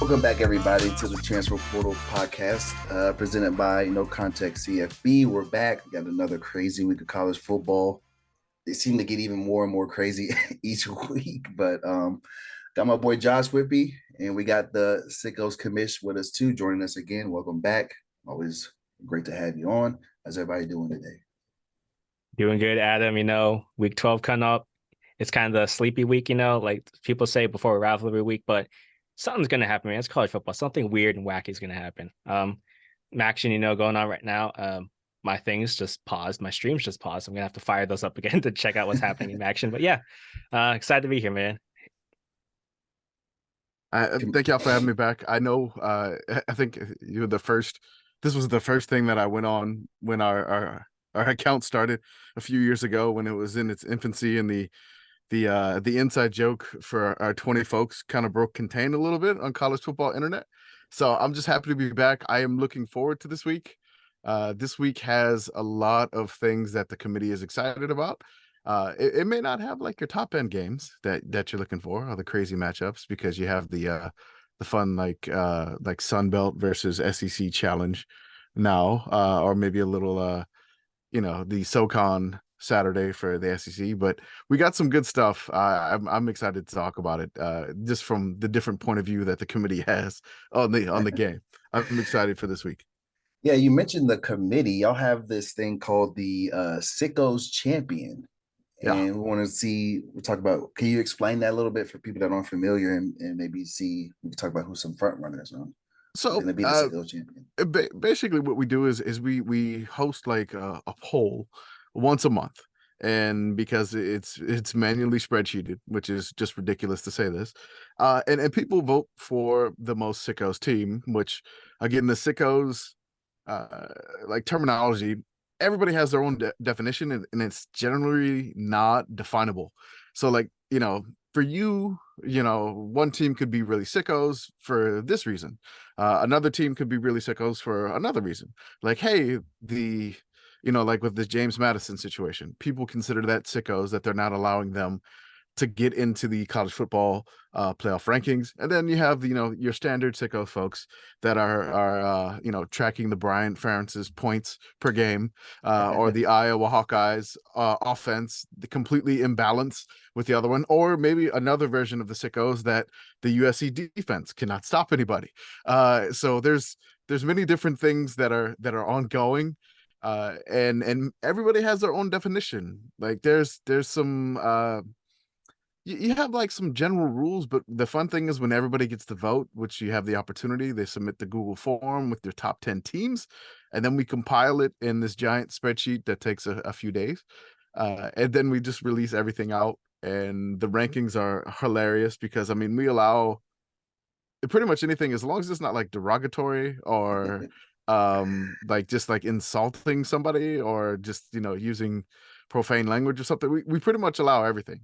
Welcome back, everybody, to the Transfer Portal podcast presented by No Context CFB. We're back. We got another crazy week of college football. They seem to get even more and more crazy each week. But got my boy Josh Whippy, and we got the Sickos Committee with us too, joining us again. Welcome back. Always great to have you on. How's everybody doing today? Doing good, Adam. Week 12 coming up. It's kind of the sleepy week, like people say before rivalry week, but something's gonna happen, man. It's college football. Something weird and wacky is gonna happen. Action, going on right now. My things just paused, my streams just paused. I'm gonna have to fire those up again to check out what's happening in action. But yeah, excited to be here, man. Thank y'all for having me back. I know, I think you're the first. This was the first thing that I went on when our account started a few years ago when it was in its infancy, and the inside joke for our 20 folks kind of broke contain a little bit on college football internet. So I'm just happy to be back. I am looking forward to this week. This week has a lot of things that the committee is excited about. It may not have like your top end games that you're looking for, or the crazy matchups, because you have the fun like Sun Belt versus SEC challenge now, or maybe a little the SoCon Saturday for the SEC. But we got some good stuff. I'm excited to talk about it, just from the different point of view that the committee has on the game. I'm excited for this week. Yeah, you mentioned the committee. Y'all have this thing called the Sickos Champion. Yeah. And we want to see, we talk about, can you explain that a little bit for people that aren't familiar, and maybe see, we can talk about who some front runners are So going to be the Sickos Champion. basically what we do is we host like a poll once a month, and because it's manually spreadsheeted, which is just ridiculous to say this, and people vote for the most sickos team, which again, the sickos like terminology, everybody has their own definition, and it's generally not definable. So like, for you, one team could be really sickos for this reason. Another team could be really sickos for another reason. Like, hey, like with this James Madison situation, people consider that sickos, that they're not allowing them to get into the college football playoff rankings. And then you have your standard sicko folks that are tracking the Brian Ferentz's points per game, or the Iowa Hawkeyes offense, the completely imbalanced with the other one, or maybe another version of the sickos that the USC defense cannot stop anybody. So there's many different things that are ongoing. And everybody has their own definition. Like there's some you have like some general rules, but the fun thing is when everybody gets to vote, which you have the opportunity, they submit the Google form with their top 10 teams, and then we compile it in this giant spreadsheet that takes a few days. And then we just release everything out, and the rankings are hilarious because, I mean, we allow pretty much anything as long as it's not like derogatory or like just like insulting somebody, or just using profane language or something. We pretty much allow everything.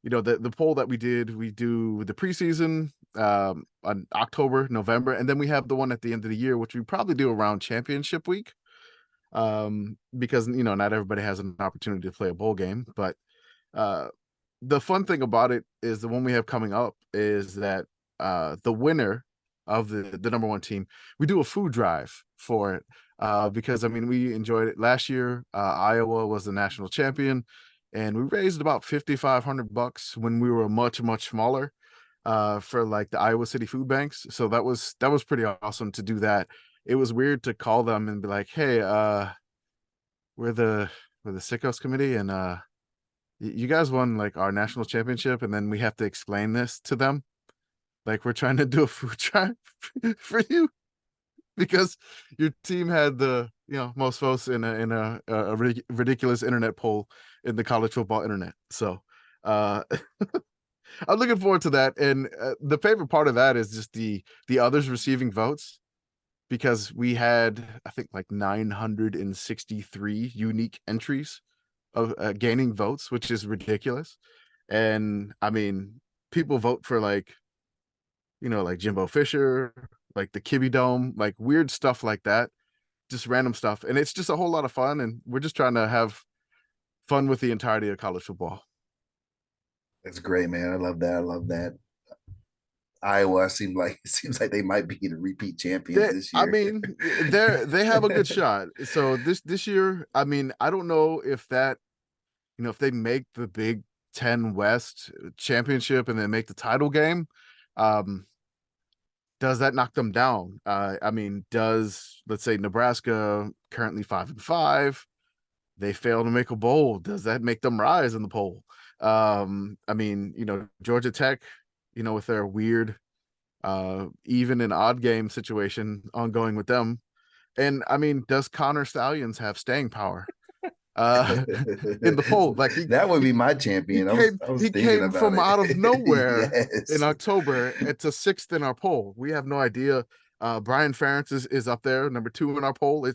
The poll that we do the preseason on October, November, and then we have the one at the end of the year, which we probably do around championship week, because not everybody has an opportunity to play a bowl game. But the fun thing about it is the one we have coming up is that the winner of the number one team, we do a food drive for it, because I mean, we enjoyed it last year. Iowa was the national champion, and we raised about $5,500 when we were much smaller, for like the Iowa City food banks. So that was pretty awesome to do that. It was weird to call them and be like, hey, we're the Sickos Committee, and you guys won like our national championship, and then we have to explain this to them, like we're trying to do a food drive for you because your team had the most votes in a ridiculous internet poll in the college football internet. So I'm looking forward to that. And the favorite part of that is just the others receiving votes, because we had, I think, like 963 unique entries of gaining votes, which is ridiculous. And I mean, people vote for like Jimbo Fisher, like the Kibby Dome, like weird stuff like that, just random stuff. And it's just a whole lot of fun. And we're just trying to have fun with the entirety of college football. That's great, man. I love that. I love that. Iowa seems like they might be the repeat champions this I year. mean, they have a good shot. So this year, I mean, I don't know if that, if they make the Big Ten West championship and then make the title game, um, does that knock them down? I mean, let's say Nebraska currently 5-5, they fail to make a bowl. Does that make them rise in the poll? I mean, Georgia Tech, with their weird even and odd game situation ongoing with them. And I mean, does Connor Stallions have staying power uh in the poll? Like That would he be my champion. I was he thinking came about from it. out of nowhere in Yes. October. It's a sixth in our poll. We have no idea. Brian Ferentz is up there, number 2 in our poll.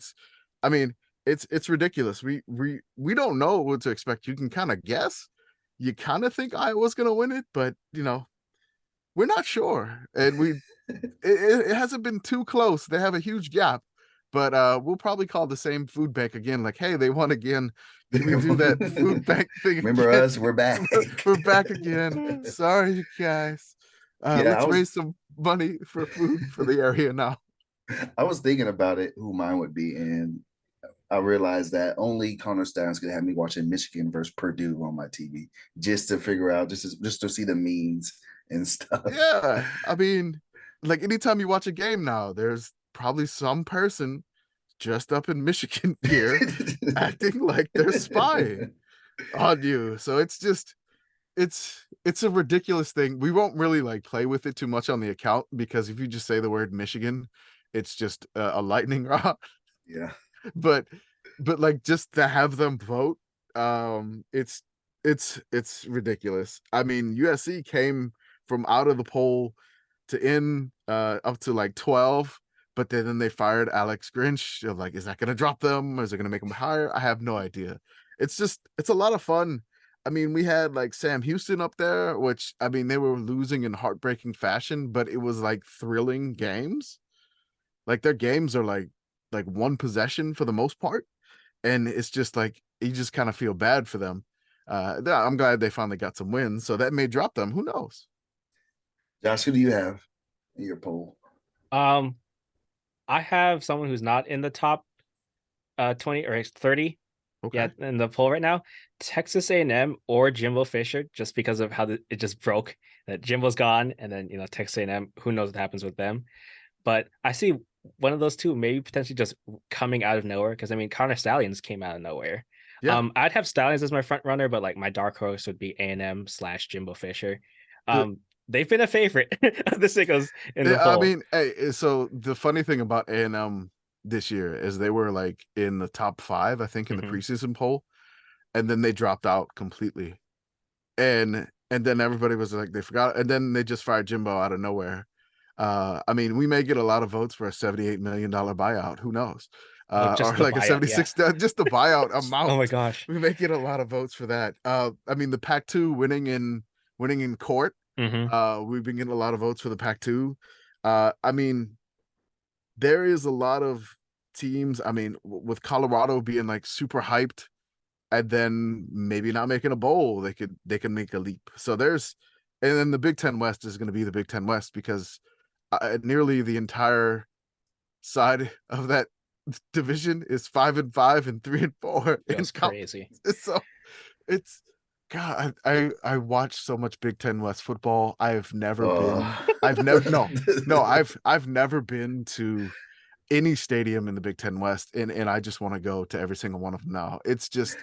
I mean, it's ridiculous. We don't know what to expect. You can kind of guess. You kind of think Iowa's gonna win it, but we're not sure. And it hasn't been too close. They have a huge gap. But we'll probably call the same food bank again, like, hey, they won again. Can we do that food bank thing Remember again? us? We're back. We're back again. Sorry, you guys. Yeah, Let's raise some money for food for the area now. I was thinking about it, who mine would be, and I realized that only Connor Stalions could have me watching Michigan versus Purdue on my TV just to figure out, just to see the memes and stuff. Yeah, I mean, like anytime you watch a game now, there's probably some person dressed up in Michigan gear acting like they're spying on you. So it's a ridiculous thing. We won't really like play with it too much on the account because if you just say the word Michigan, it's just a lightning rod. Yeah. but like just to have them vote, it's ridiculous. I mean, USC came from out of the poll to in up to like 12, but then they fired Alex Grinch. Like, is that going to drop them? Is it going to make them higher? I have no idea. It's a lot of fun. I mean, we had like Sam Houston up there, which I mean, they were losing in heartbreaking fashion, but it was like thrilling games. Like their games are like one possession for the most part, and it's just like you just kind of feel bad for them. I'm glad they finally got some wins, so that may drop them. Who knows? Josh, who do you have in your poll? Um, I have someone who's not in the top 20 or 30 Okay. in the poll right now. Texas A&M or Jimbo Fisher, just because of how it just broke that Jimbo's gone, and then Texas A&M. Who knows what happens with them? But I see one of those two maybe potentially just coming out of nowhere because I mean Connor Stallions came out of nowhere. Yeah. I'd have Stallions as my front runner, but like my dark horse would be A&M / Jimbo Fisher. The, They've been a favorite of the Sickos in the I poll. mean, hey, so the funny thing about A&M this year is they were like in the top 5, I think, in the preseason poll, and then they dropped out completely. And then everybody was like, they forgot, and then they just fired Jimbo out of nowhere. I mean, we may get a lot of votes for a $78 million buyout. Who knows? Or like buyout, a 76, just the buyout amount. Oh my gosh. We may get a lot of votes for that. I mean, the Pac-2 winning in court. We've been getting a lot of votes for the Pac-2. I mean, there is a lot of teams. I mean, with Colorado being like super hyped and then maybe not making a bowl, they could make a leap. So and then the Big Ten West is going to be the Big Ten West because nearly the entire side of that division is 5-5 and 3-4. That's crazy. So it's God. I watch so much Big Ten West football. I've never been to any stadium in the Big Ten West, and I just want to go to every single one of them now. It's just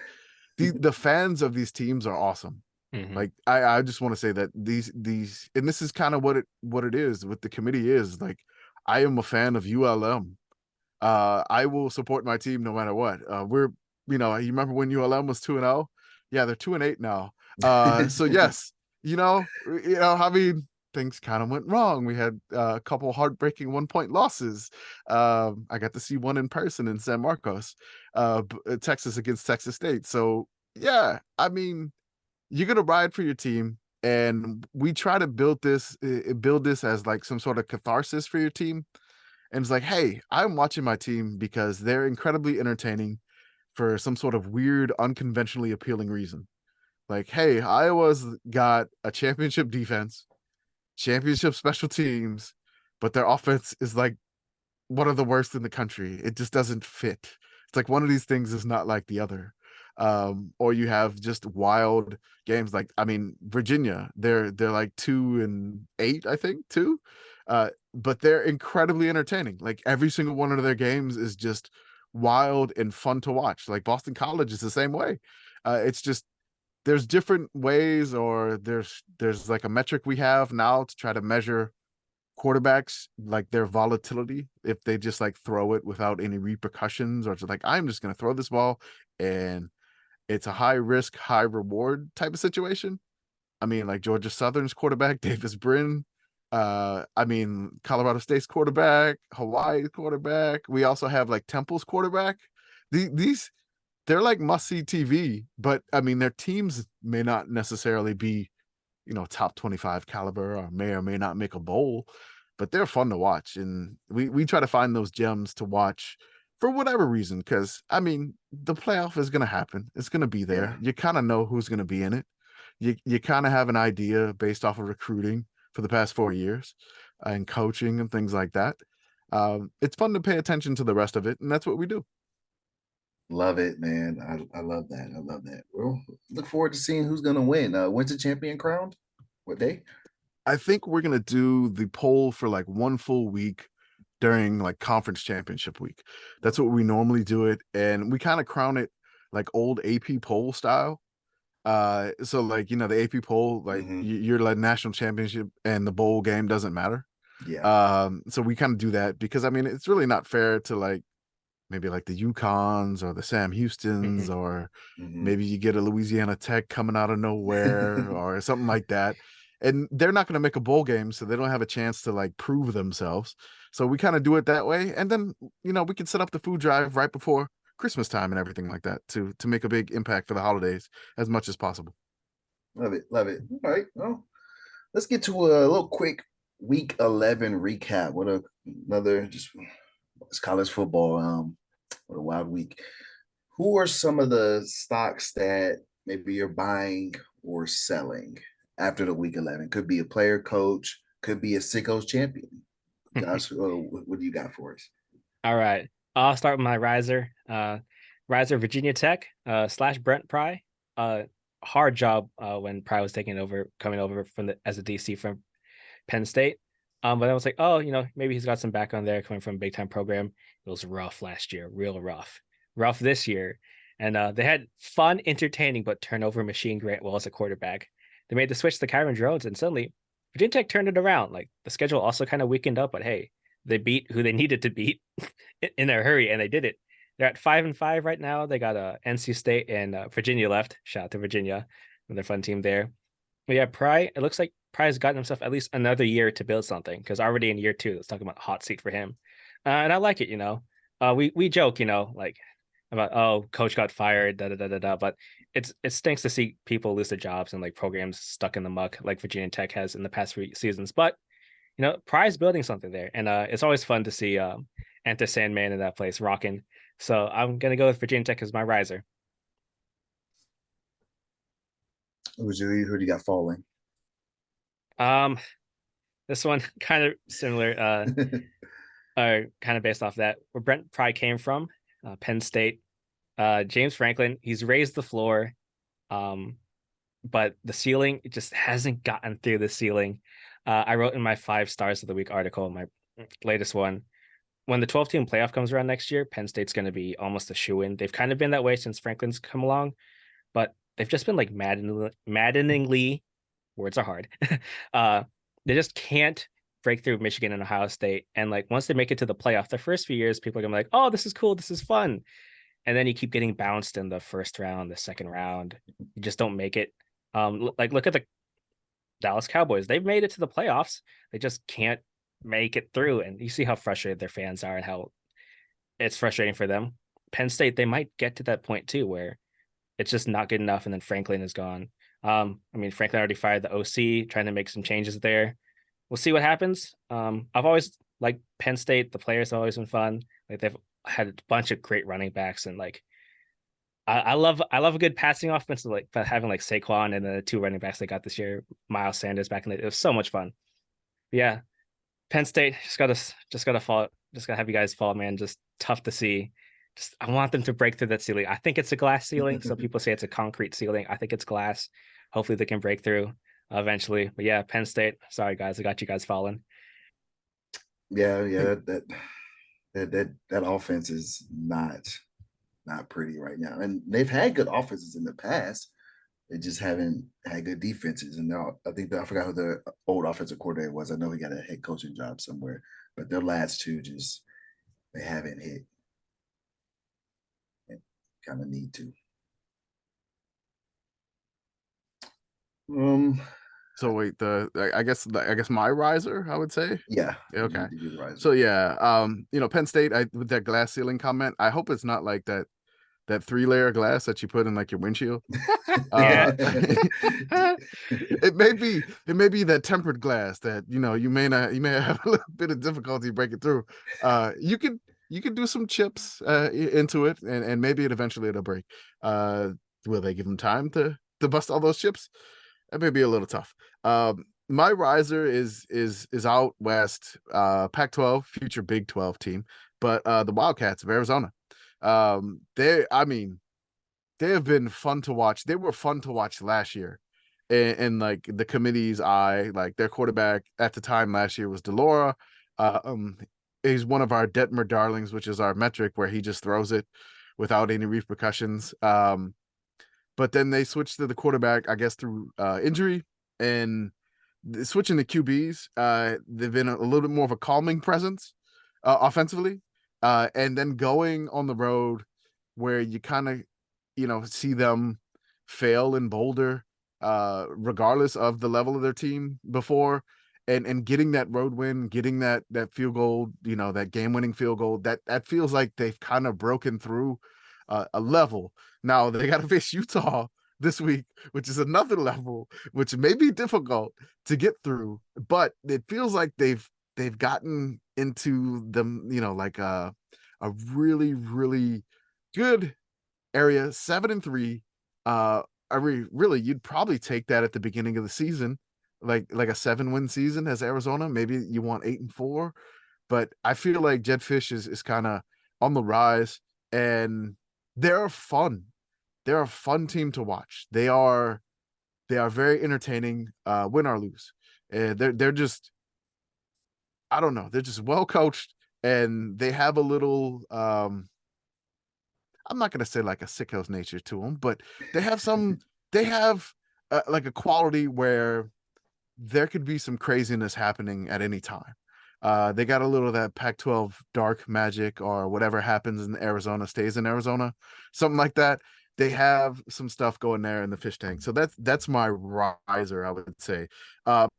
the fans of these teams are awesome. Like I just want to say that these and this is kind of what it is with the committee is like I am a fan of ULM. I will support my team no matter what. You remember when ULM was 2-0? Yeah, they're 2-8 now. So yes, I mean, things kind of went wrong. We had a couple heartbreaking 1-point losses. I got to see one in person in San Marcos, Texas against Texas State. So yeah, I mean, you're gonna ride for your team, and we try to build this as like some sort of catharsis for your team. And it's like, hey, I'm watching my team because they're incredibly entertaining for some sort of weird, unconventionally appealing reason. Like, hey, Iowa's got a championship defense. championship special teams, but their offense is like one of the worst in the country. It just doesn't fit. It's like one of these things is not like the other. Or you have just wild games like, I mean, Virginia, they're like 2-8, I think, two. But they're incredibly entertaining. Like every single one of their games is just wild and fun to watch. Like Boston College is the same way. It's just there's different ways, or there's like a metric we have now to try to measure quarterbacks, like their volatility, if they just like throw it without any repercussions, or it's like, I'm just going to throw this ball and it's a high risk, high reward type of situation. I mean, like Georgia Southern's quarterback, Davis Brin. I mean, Colorado State's quarterback, Hawaii's quarterback. We also have like Temple's quarterback. These they're like must see TV, but I mean, their teams may not necessarily be, top 25 caliber, or may not make a bowl, but they're fun to watch. And we try to find those gems to watch for whatever reason, because I mean, the playoff is going to happen. It's going to be there. Yeah. You kind of know who's going to be in it. You kind of have an idea based off of recruiting for the past 4 years and coaching and things like that. It's fun to pay attention to the rest of it, and that's what we do. Love it, man. I love that. I love that. Well, look forward to seeing who's gonna win. When's the champion crowned? What day? I think we're gonna do the poll for like one full week during like conference championship week. That's what we normally do it, and we kind of crown it like old AP poll style. So like the AP poll, like Mhm. you're like national championship and the bowl game doesn't matter. Yeah. So we kind of do that because I mean it's really not fair to like maybe like the Yukons or the Sam Houstons, or Mhm. maybe you get a Louisiana Tech coming out of nowhere or something like that. And they're not going to make a bowl game, so they don't have a chance to like prove themselves. So we kind of do it that way. And then, we can set up the food drive right before Christmas time and everything like that to make a big impact for the holidays as much as possible. Love it. Love it. All right. Well, let's get to a little quick week 11 recap. Another just it's college football. What a wild week. Who are some of the stocks that maybe you're buying or selling after the week 11? Could be a player, coach, could be a Sickos champion. Josh, what do you got for us? All right. I'll start with my riser. Riser Virginia Tech, slash Brent Pry. Hard job when Pry was coming over as a DC from Penn State. But I was like, oh, maybe he's got some background there coming from a big time program. It was rough last year, real rough. Rough this year. And they had fun, entertaining, but turnover machine Grant Wells at quarterback. They made the switch to Kyron Drones, and suddenly Virginia Tech turned it around. Like the schedule also kind of weakened up, but hey, they beat who they needed to beat in a hurry, and they did it. They're at 5-5 right now. They got NC State and Virginia left. Shout out to Virginia, another fun team there. But yeah, Pry. It looks like Pry's gotten himself at least another year to build something, because already in year 2, let's talk about hot seat for him, and I like it. We joke, like about, oh, coach got fired, da da da da da. But it stinks to see people lose their jobs and like programs stuck in the muck like Virginia Tech has in the past 3 seasons. But Pry's building something there, and it's always fun to see Enter Sandman in that place rocking. So I'm gonna go with Virginia Tech as my riser. Who do you got falling? This one kind of similar, kind of based off that where Brent Pry came from, Penn State. James Franklin, he's raised the floor, but the ceiling, it just hasn't gotten through the ceiling. I wrote in my 5 stars of the week article, my latest one, when the 12-team playoff comes around next year, Penn State's going to be almost a shoe-in. They've kind of been that way since Franklin's come along, but they've just been like maddeningly, words are hard. They just can't break through Michigan and Ohio State. And like once they make it to the playoff, the first few years, people are gonna be like, oh, this is cool, this is fun. And then you keep getting bounced in the first round, the second round. You just don't make it. Like look at the Dallas Cowboys. They've made it to the playoffs. They just can't make it through. And you see how frustrated their fans are and how it's frustrating for them. Penn State, they might get to that point too, where it's just not good enough. And then Franklin is gone. I mean, Franklin already fired the OC, trying to make some changes there. We'll see what happens. I've always liked Penn State. The players have always been fun. Like they've had a bunch of great running backs, and like I love a good passing offense, like having like Saquon and the 2 running backs they got this year, Miles Sanders back in the, it was so much fun. Yeah, Penn State just gotta have you guys fall, man. Just tough to see. Just I want them to break through that ceiling. I think it's a glass ceiling. Some people say it's a concrete ceiling. I think it's glass. Hopefully they can break through eventually. But yeah, Penn State. Sorry guys, I got you guys falling. Yeah, Hey, yeah, that offense is not pretty right now. And they've had good offenses in the past. They just haven't had good defenses. And now I think I forgot who the old offensive coordinator was. I know he got a head coaching job somewhere, but their last two just they haven't hit and kind of need to. Um, so wait, I guess my riser, I would say. yeah, Okay. you do the right. So yeah, Penn State, with that glass ceiling comment, I hope it's not like that 3-layer glass that you put in like your windshield. Yeah. It may be that tempered glass that you may have a little bit of difficulty breaking through. You could do some chips into it, and maybe it'll break. Will they give them time to bust all those chips? That may be a little tough. My riser is out west, Pac-12, future Big 12 team, but the Wildcats of Arizona. I mean, they have been fun to watch. They were fun to watch last year, and like the committee's eye. Like their quarterback at the time last year was Delora. Uh, um, he's one of our Detmer darlings, which is our metric where he just throws it without any repercussions. But then they switched to the quarterback, I guess, through injury, and switching to QBs. They've been a little bit more of a calming presence offensively, and then going on the road where you kind of see them fail in Boulder, regardless of the level of their team before, and getting that road win, getting that field goal, that game winning field goal, that feels like they've kind of broken through a level. Now they got to face Utah this week, which is another level, which may be difficult to get through, but it feels like they've gotten into them, like a really, really good area, 7-3. I really, you'd probably take that at the beginning of the season, like a 7-win season as Arizona. Maybe you want 8-4, but I feel like Jetfish is kind of on the rise, and they're fun. They're a fun team to watch. They are very entertaining, win or lose. And they're just, I don't know, they're just well coached, and they have a little I'm not going to say like a Sickos nature to them, but they have like a quality where there could be some craziness happening at any time. They got a little of that Pac-12 dark magic, or whatever happens in Arizona stays in Arizona, something like that. They have some stuff going there in the fish tank. So that's my riser, I would say.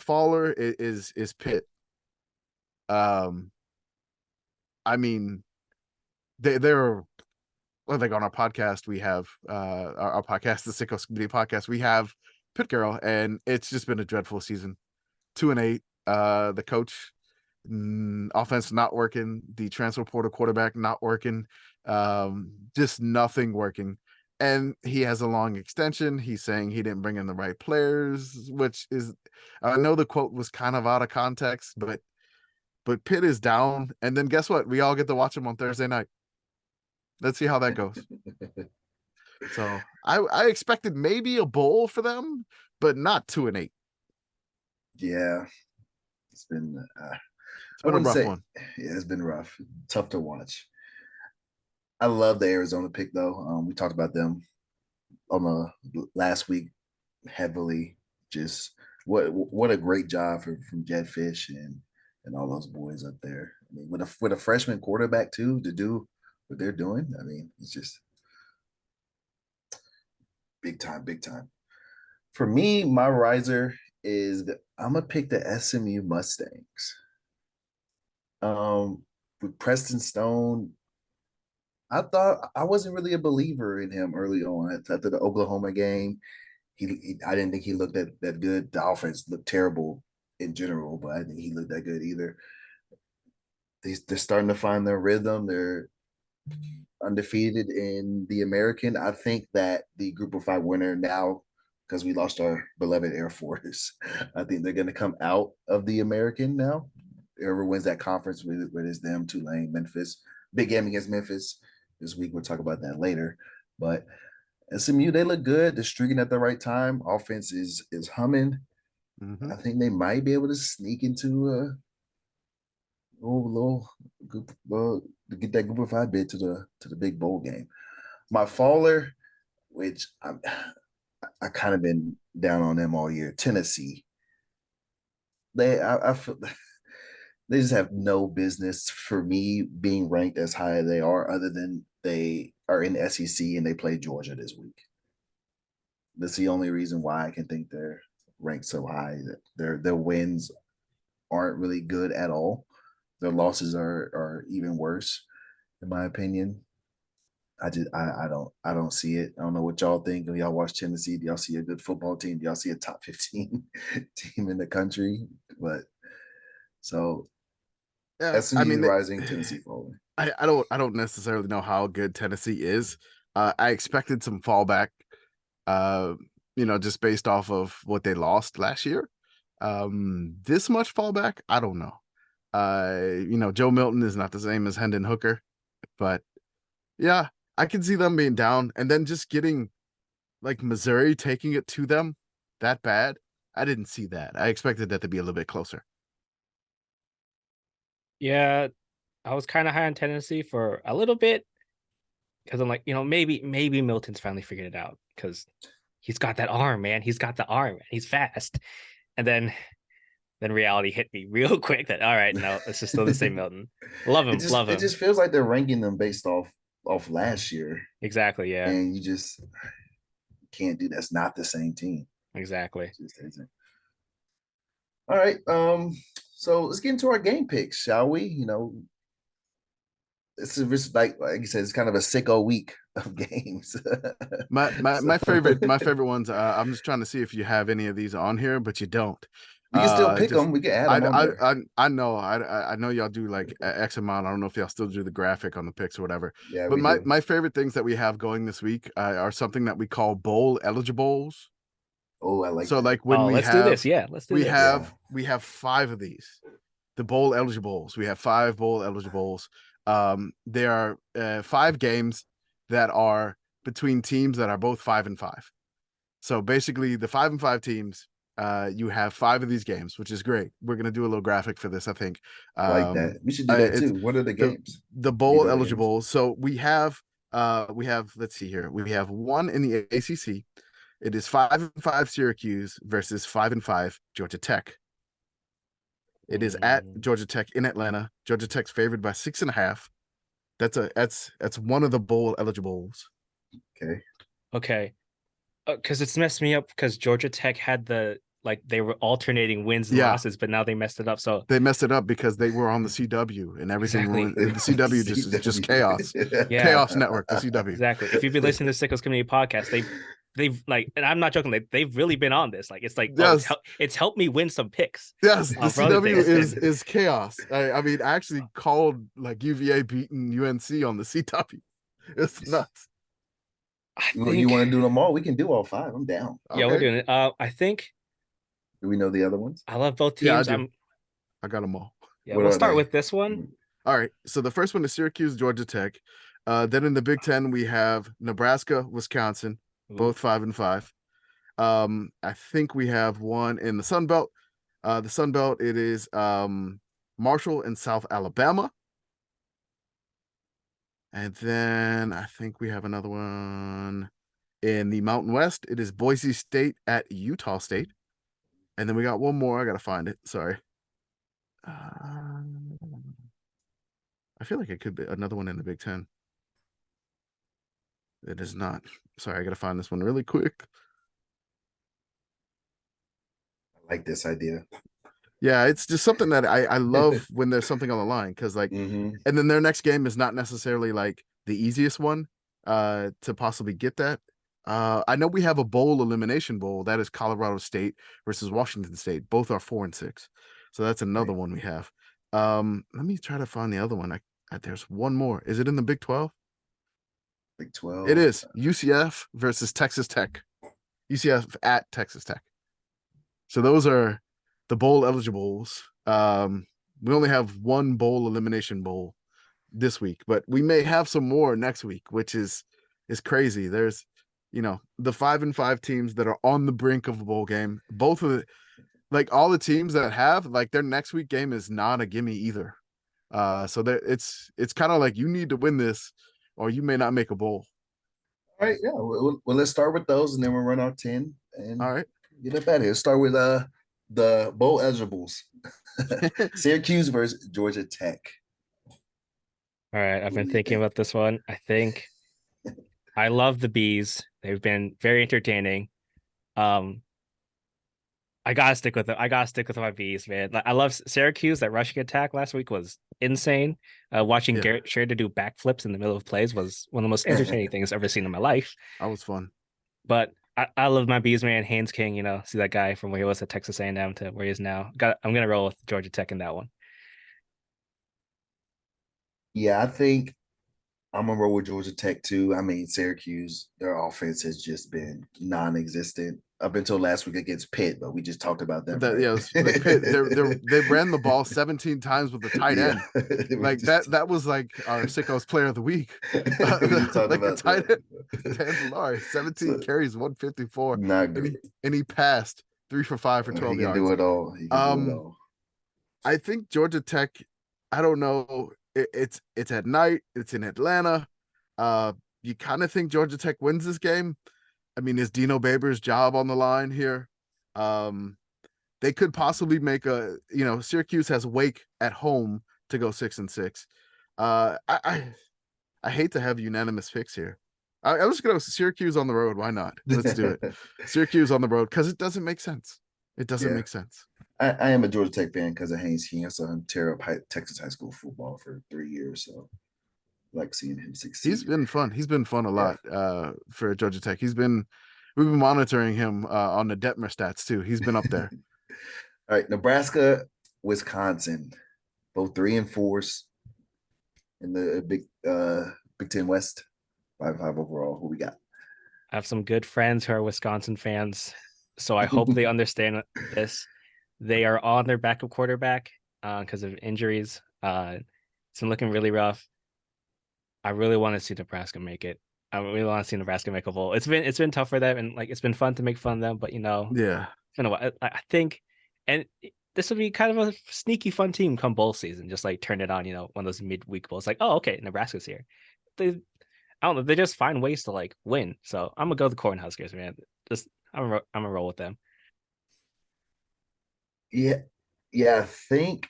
Faller is Pitt. Um, I mean, they're like on our podcast, we have our podcast, the Sickos Committee podcast, we have Pit Girl, and it's just been a dreadful season. 2-8. The coach, offense not working, the transfer portal quarterback not working, just nothing working. And he has a long extension. He's saying he didn't bring in the right players, which is, I know the quote was kind of out of context, but Pitt is down. And then guess what? We all get to watch him on Thursday night. Let's see how that goes. So I expected maybe a bowl for them, but not 2-8. Yeah, it's been. It's I been a wouldn't rough say. one. Yeah, it's been rough. Tough to watch. I love the Arizona pick though. We talked about them on the last week heavily. Just what a great job from Jetfish and all those boys up there. I mean, with a freshman quarterback too to do what they're doing. I mean, it's just big time, big time. For me, my riser is I'm gonna pick the SMU Mustangs. With Preston Stone, I thought I wasn't really a believer in him early on after the Oklahoma game. I didn't think he looked that good. The offense looked terrible in general, but I didn't think he looked that good either. They're starting to find their rhythm. They're undefeated in the American. I think that the Group of Five winner now because we lost our beloved Air Force. I think they're going to come out of the American now. Whoever wins that conference, whether it's them, Tulane, Memphis, big game against Memphis this week. We'll talk about that later. But SMU, they look good. They're streaking at the right time. Offense is humming. I think they might be able to sneak into a little group, to get that Group of 5 bid to the big bowl game. My faller, which I kind of been down on them all year, Tennessee. I feel they just have no business for me being ranked as high as they are, other than they are in the SEC and they play Georgia this week. That's the only reason why I can think they're ranked so high. That their wins aren't really good at all. Their losses are even worse, in my opinion. I don't see it. I don't know what y'all think. When y'all watch Tennessee, do y'all see a good football team? Do y'all see a top 15 team in the country? But so Yeah, SMU rising, Tennessee falling. I don't necessarily know how good Tennessee is. I expected some fallback, just based off of what they lost last year. This much fallback, I don't know. Joe Milton is not the same as Hendon Hooker, but yeah, I can see them being down and then just getting like Missouri taking it to them that bad. I didn't see that. I expected that to be a little bit closer. Yeah, I was kind of high on Tennessee for a little bit because I'm like, maybe Milton's finally figured it out because he's got that arm, man. He's got the arm. He's fast. And then reality hit me real quick that, all right, no, this is still the same Milton. Love him. It just feels like they're ranking them based off last year. Exactly, yeah. And you just can't do that's not the same team. Exactly. All right. So let's get into our game picks, shall we? It's like you said, it's kind of a sicko week of games. my favorite ones. I'm just trying to see if you have any of these on here, but you don't. We can still pick them. We can add them on there. I know. I know y'all do like X amount. I don't know if y'all still do the graphic on the picks or whatever. Yeah, but my favorite things that we have going this week are something that we call bowl eligibles. Oh, I like so that. like when let's do this. Yeah, let's do this. We have 5 of these. The bowl eligibles. We have 5 bowl eligibles. There are 5 games that are between teams that are both 5-5. So basically, the 5-5 teams, you have 5 of these games, which is great. We're gonna do a little graphic for this, I think. Like that. We should do that too. What are the games? The bowl eligibles. So we have. Let's see here. We have one in the ACC. It is 5-5 Syracuse versus 5-5 Georgia Tech. It is at Georgia Tech in Atlanta. Georgia Tech's favored by 6.5. That's one of the bowl eligibles. Okay. Because it's messed me up because Georgia Tech had they were alternating wins and losses, but now they messed it up. So they messed it up because they were on the CW and everything. Exactly. The CW is just chaos. Yeah. Chaos Network, the CW. Exactly. If you've been listening to the Sickos Committee podcast, they've and I'm not joking, they've really been on this. Like, it's like, yes. It's helped me win some picks. Yes, the CW is chaos. I mean, I actually called like UVA beating UNC on the CW. It's nuts. You want to do them all? We can do all 5. I'm down. Yeah, we're doing it. I think. Do we know the other ones? I love both teams. Yeah, I got them all. Yeah, we'll start with this one. All right. So the first one is Syracuse, Georgia Tech. Then in the Big Ten, we have Nebraska, Wisconsin, both 5-5. I think we have one in the Sun Belt. The Sun Belt, it is Marshall and South Alabama. And then I think we have another one in the Mountain West. It is Boise State at Utah State. And then we got one more. I got to find it. Sorry. I feel like it could be another one in the Big Ten. It is not. Sorry, I got to find this one really quick. I like this idea. Yeah, it's just something that I love when there's something on the line because and then their next game is not necessarily like the easiest one to possibly get that. I know we have a bowl elimination bowl that is Colorado State versus Washington State. Both are 4-6, so that's another one we have. Let me try to find the other one. There's one more. Is it in the Big 12? Big 12. It is UCF versus Texas Tech. UCF at Texas Tech. So those are the bowl eligibles. We only have one bowl elimination bowl this week, but we may have some more next week, which is crazy. There's, the 5-5 teams that are on the brink of a bowl game. Both of the, like all the teams that have, like their next week game is not a gimme either. So that it's kind of like you need to win this, or you may not make a bowl. All right, yeah. Well, let's start with those, and then we'll run our 10 and All right. get up out of here. Start with the bowl eligibles. Syracuse versus Georgia Tech. All right, I've been thinking about this one. I think I love the bees. They've been very entertaining. I gotta stick with it. I gotta stick with my bees, man. Like, I love Syracuse. That rushing attack last week was insane. Watching Garrett Shrader do backflips in the middle of plays was one of the most entertaining things I've ever seen in my life. That was fun. But I love my bees, man. Haynes King, see that guy from where he was at Texas A&M to where he is now. I'm gonna roll with Georgia Tech in that one. Yeah, I think I'm gonna roll with Georgia Tech too. I mean, Syracuse, their offense has just been non-existent up until last week against Pitt, but we just talked about them. Right? Yeah, like Pitt, they ran the ball 17 times with the tight end. Like that was like our Sickos player of the week. Like a tight end, Vandalari, 17 carries, 154. Not good. And he passed 3 for 5 for 12 yards. He can do it all. He can do it all. I think Georgia Tech, I don't know. It's at night. It's in Atlanta. You kind of think Georgia Tech wins this game. I mean, is Dino Babers' job on the line here? They could possibly make Syracuse has Wake at home to go 6-6. I hate to have unanimous picks here. I'm just gonna Syracuse on the road. Why not? Let's do it. Syracuse on the road because it doesn't make sense. It doesn't make sense. I am a Georgia Tech fan because of Haynes King. I saw him tear up Texas high school football for 3 years, so I like seeing him succeed. He's been fun. He's been fun a lot for Georgia Tech. We've been monitoring him on the Detmer stats too. He's been up there. All right, Nebraska, Wisconsin, both 3 and 4s in the Big Ten West. 5-5 overall. Who we got? I have some good friends who are Wisconsin fans, so I hope they understand this. They are on their backup quarterback because of injuries. It's been looking really rough. I really want to see Nebraska make it. I really want to see Nebraska make a bowl. It's been tough for them, and like it's been fun to make fun of them, but it's been a while. I think, and this would be kind of a sneaky fun team come bowl season. Just like turn it on, one of those midweek bowls. Like, oh, okay, Nebraska's here. I don't know. They just find ways to like win. So I'm gonna go the Cornhuskers, man. I'm gonna roll with them. Yeah, I think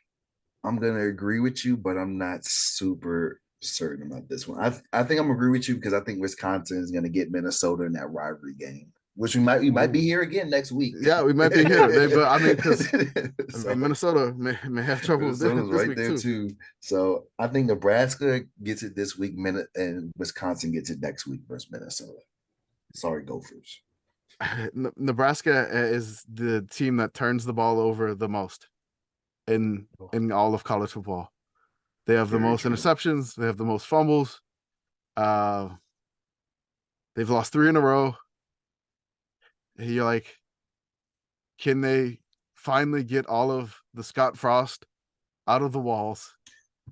I'm gonna agree with you, but I'm not super certain about this one. I think I'm gonna agree with you because I think Wisconsin is gonna get Minnesota in that rivalry game, which we might be here again next week. Yeah, we might be here. But I mean, because Minnesota may have trouble this right week there too. So I think Nebraska gets it this week, and Wisconsin gets it next week versus Minnesota. Sorry, Gophers. Nebraska is the team that turns the ball over the most in all of college football. They have the most interceptions. They have the most fumbles. They've lost 3 in a row. You're like, can they finally get all of the Scott Frost out of the walls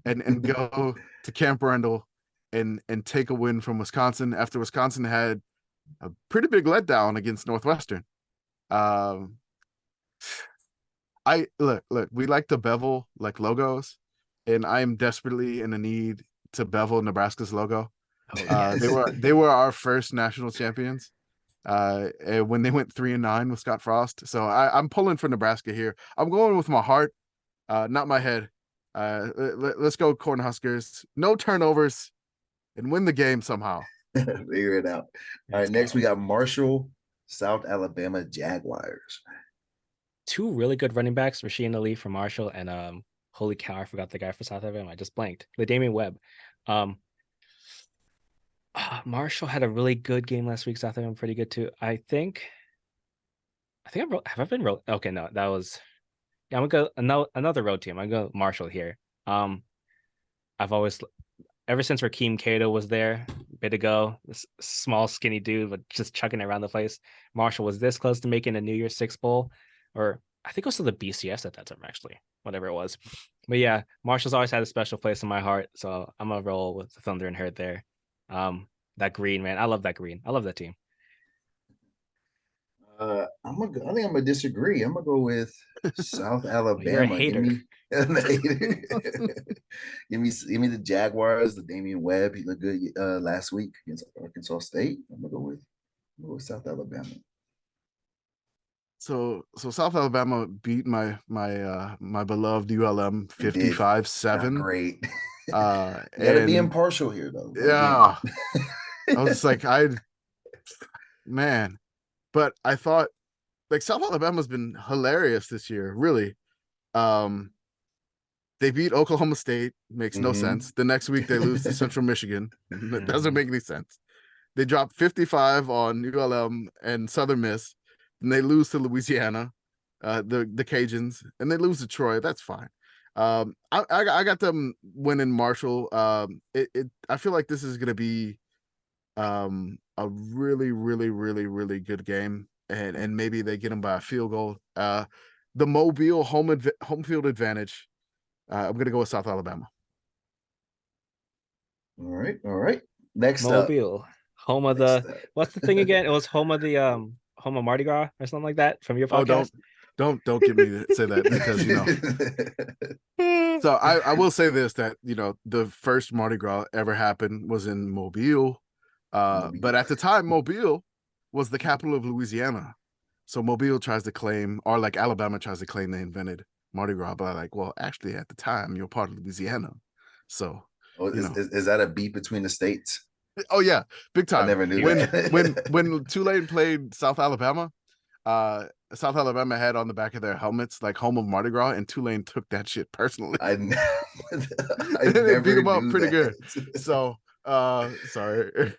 and go to Camp Randall and take a win from Wisconsin after Wisconsin had a pretty big letdown against Northwestern. I look, we like to bevel like logos, and I am desperately in a need to bevel Nebraska's logo. Oh, yes. They were our first national champions when they went 3-9 with Scott Frost. So I'm pulling for Nebraska here. I'm going with my heart, not my head. Let's go Cornhuskers. No turnovers and win the game somehow. Figure it out. All right, next we got Marshall, South Alabama Jaguars. 2 really good running backs, Rasheed Ali from Marshall and holy cow, I forgot the guy for South Alabama. I just blanked. LaDamian Webb. Marshall had a really good game last week. South Alabama pretty good too. I think have I been road? Okay, no, that was I'm gonna go another road team. I'm gonna go Marshall here. ever since Rakeem Cato was there a bit ago, this small, skinny dude, but just chucking it around the place. Marshall was this close to making a New Year's Six bowl, or I think it was to the BCS at that time, actually, whatever it was. But yeah, Marshall's always had a special place in my heart, so I'm gonna roll with the Thunder and Herd there. That green, man, I love that green. I love that team. I think I'm gonna disagree. I'm gonna go with South Well, you're a Alabama. hater. Give me the Jaguars. The Damian Webb. He looked good last week against Arkansas State. I'm gonna go with South Alabama. So South Alabama beat my beloved ULM 55-7. Great. You gotta be impartial here, though. Yeah. I was like, man. But I thought, like, South Alabama's been hilarious this year, really. They beat Oklahoma State, makes no sense. The next week they lose to Central Michigan. That doesn't make any sense. They dropped 55 on ULM and Southern Miss, and they lose to Louisiana, the Cajuns, and they lose to Troy. That's fine. I got them winning Marshall. I feel like this is gonna be a really, really, really, really good game, and maybe they get them by a field goal. The Mobile home field advantage. I'm gonna go with South Alabama. All right. Next Mobile, home of what's the thing again? It was home of the home of Mardi Gras or something like that from your podcast. Oh, don't get me to say that, because So I will say this, that the first Mardi Gras ever happened was in Mobile. But at the time, Mobile was the capital of Louisiana. So Mobile tries to claim, or like Alabama tries to claim, they invented Mardi Gras, but well, actually at the time you're part of Louisiana. So is that a beat between the states? Oh yeah, big time. I never knew that. when Tulane played South Alabama, South Alabama had on the back of their helmets like "Home of Mardi Gras," and Tulane took that shit personally. I they beat them up pretty good. So sorry.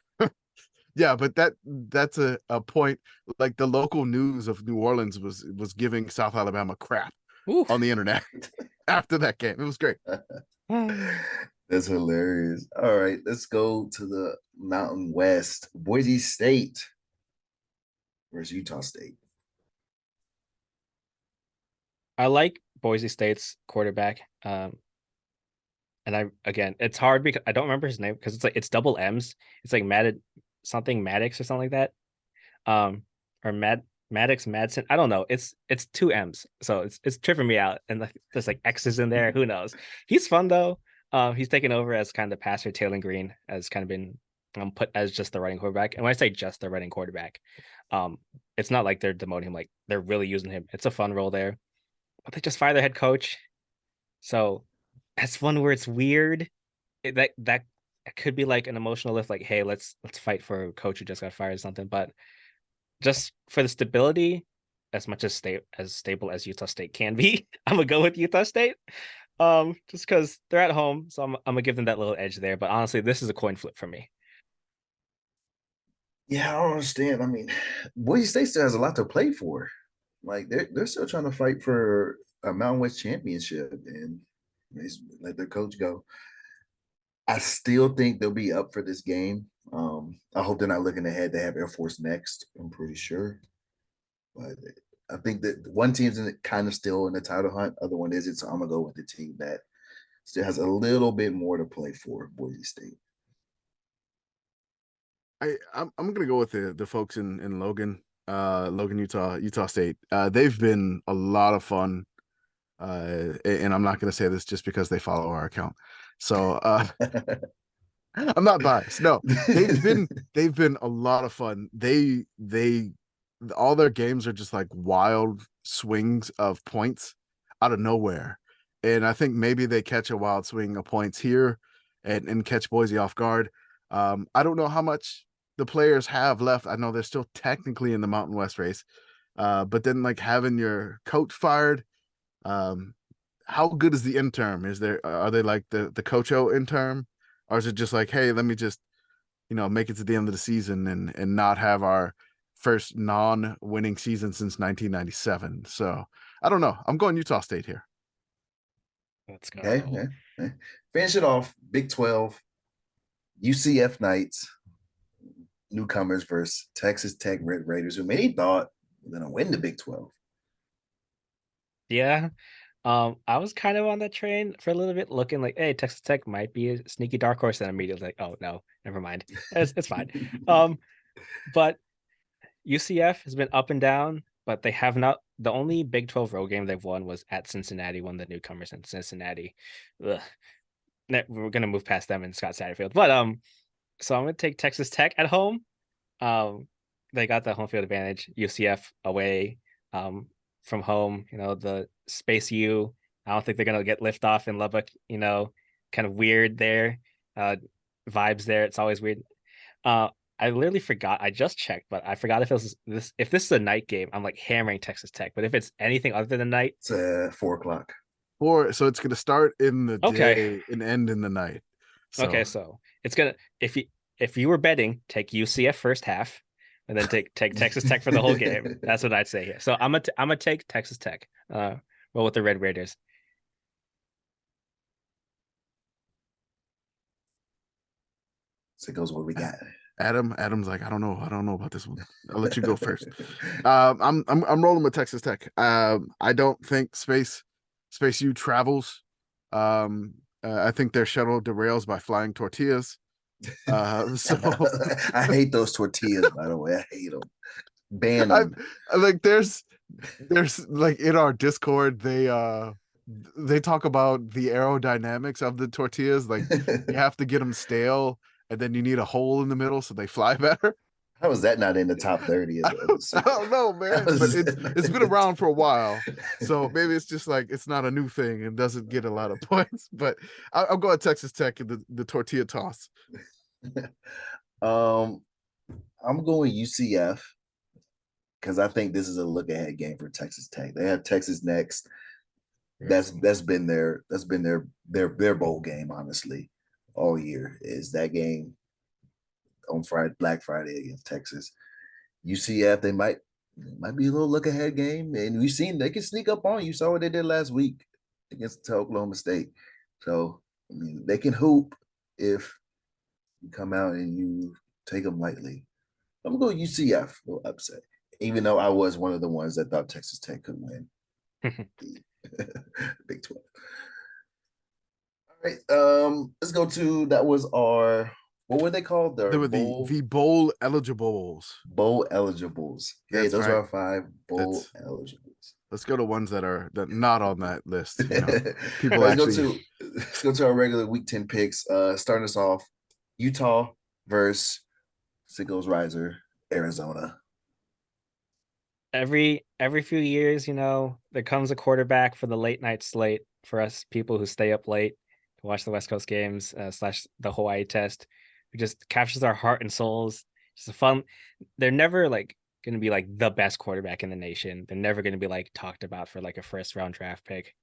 Yeah, but that's a point. Like, the local news of New Orleans was giving South Alabama crap on the internet after that game. It was great. That's hilarious. All right, let's go to the Mountain West. Boise State versus Utah State. I like Boise State's quarterback. And it's hard because I don't remember his name, because it's double M's. It's like something Maddox or something like that. Or Maddox Madsen. I don't know. It's two M's, so it's tripping me out. And there's like X's in there. Who knows? He's fun though. He's taken over as kind of passer. Taylor Green has kind of been put as just the running quarterback. And when I say just the running quarterback, it's not like they're demoting him. Like, they're really using him. It's a fun role there. But they just fired their head coach. So that's one where it's weird. That could be like an emotional lift, like, hey, let's fight for a coach who just got fired or something. But just for the stability, as much as stable as Utah State can be, I'm gonna go with Utah State. Just because they're at home, so I'm gonna give them that little edge there. But honestly, this is a coin flip for me. Yeah, I don't understand. I mean, Boise State still has a lot to play for. Like, they're still trying to fight for a Mountain West championship, and they let their coach go. I still think they'll be up for this game. I hope they're not looking ahead. They have Air Force next, I'm pretty sure. But I think that one team's kind of still in the title hunt. Other one isn't. So I'm going to go with the team that still has a little bit more to play for, Boise State. I'm going to go with the folks in Logan, Utah State. They've been a lot of fun. And I'm not going to say this just because they follow our account. So I'm not biased. No, they've been a lot of fun. They all their games are just like wild swings of points out of nowhere. And I think maybe they catch a wild swing of points here and catch Boise off guard. I don't know how much the players have left. I know they're still technically in the Mountain West race. But then, like, having your coach fired, how good is the interim? Are they like the Coach-O interim, or is it just like, hey, let me just make it to the end of the season and not have our first non-winning season since 1997? So I don't know. I'm going Utah State here. Let's go. Okay. Finish it off. Big 12. UCF Knights, newcomers versus Texas Tech Red Raiders, who many thought were going to win the Big 12. Yeah. I was kind of on that train for a little bit, looking like, hey, Texas Tech might be a sneaky dark horse, and immediately like, oh no, never mind. It's fine. But UCF has been up and down, but they have not. The only Big 12 road game they've won was at Cincinnati, one of the newcomers in Cincinnati. Ugh. We're gonna move past them in Scott Satterfield, but so I'm gonna take Texas Tech at home. They got the home field advantage. UCF away, from home. The Space U. I don't think they're gonna get liftoff in Lubbock. Kind of weird there. Uh, Vibes there. It's always weird. Uh, I literally forgot. I just checked, but I forgot if it was this. If this is a night game, I'm like hammering Texas Tech. But if it's anything other than night, It's 4:00. So it's going to start in the okay, day and end in the night. okay. So it's gonna if you were betting, take UCF first half, and then take Texas Tech for the whole game. That's what I'd say here. So I'm gonna take Texas Tech. Roll with the Red Raiders. Sickos, what we got? Adam's like, I don't know about this one. I'll let you go first. I'm rolling with Texas Tech. I don't think Space U travels. I think their shuttle derails by flying tortillas. So I hate those tortillas, by the way. I hate them. Ban them. like there's like in our Discord, they talk about the aerodynamics of the tortillas. Like you have to get them stale, and then you need a hole in the middle so they fly better. How was that not in the top 30? I don't know, man, but it's been around for a while, so maybe it's just like it's not a new thing and doesn't get a lot of points. But I'll go at Texas Tech in the tortilla toss. I'm going UCF because I think this is a look ahead game for Texas Tech. They have Texas next. That's been their bowl game, honestly, all year. Is that game on Black Friday against Texas. UCF, they might be a little look ahead game, and we've seen they can sneak up on you. Saw what they did last week against Oklahoma State. So I mean, they can hoop if you come out and you take them lightly. I'm going to go UCF. A little upset, even though I was one of the ones that thought Texas Tech could win the Big 12. All right, let's go to that was our what were they called? They were the bowl eligibles. Bowl eligibles. Hey, those are our 5 bowl eligibles. Let's go to ones that are not on that list. People let's go to our regular week 10 picks. Starting us off, Utah versus Sickos Riser, Arizona. Every few years, there comes a quarterback for the late night slate for us people who stay up late to watch the West Coast games / the Hawaii test. It just captures our heart and souls. Just a fun. They're never like going to be like the best quarterback in the nation. They're never going to be like talked about for like a first round draft pick.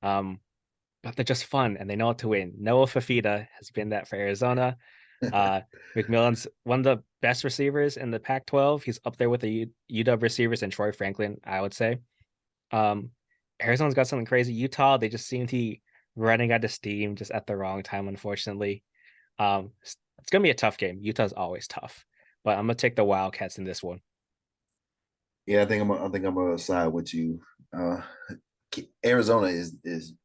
But they're just fun and they know how to win. Noah Fafita has been that for Arizona. McMillan's one of the best receivers in the Pac-12. He's up there with the UW receivers and Troy Franklin, I would say. Arizona's got something crazy. Utah, they just seem to be running out of steam just at the wrong time, unfortunately. It's gonna be a tough game. Utah's always tough, but I'm gonna take the Wildcats in this one. Yeah, I think I'm gonna side with you. Arizona is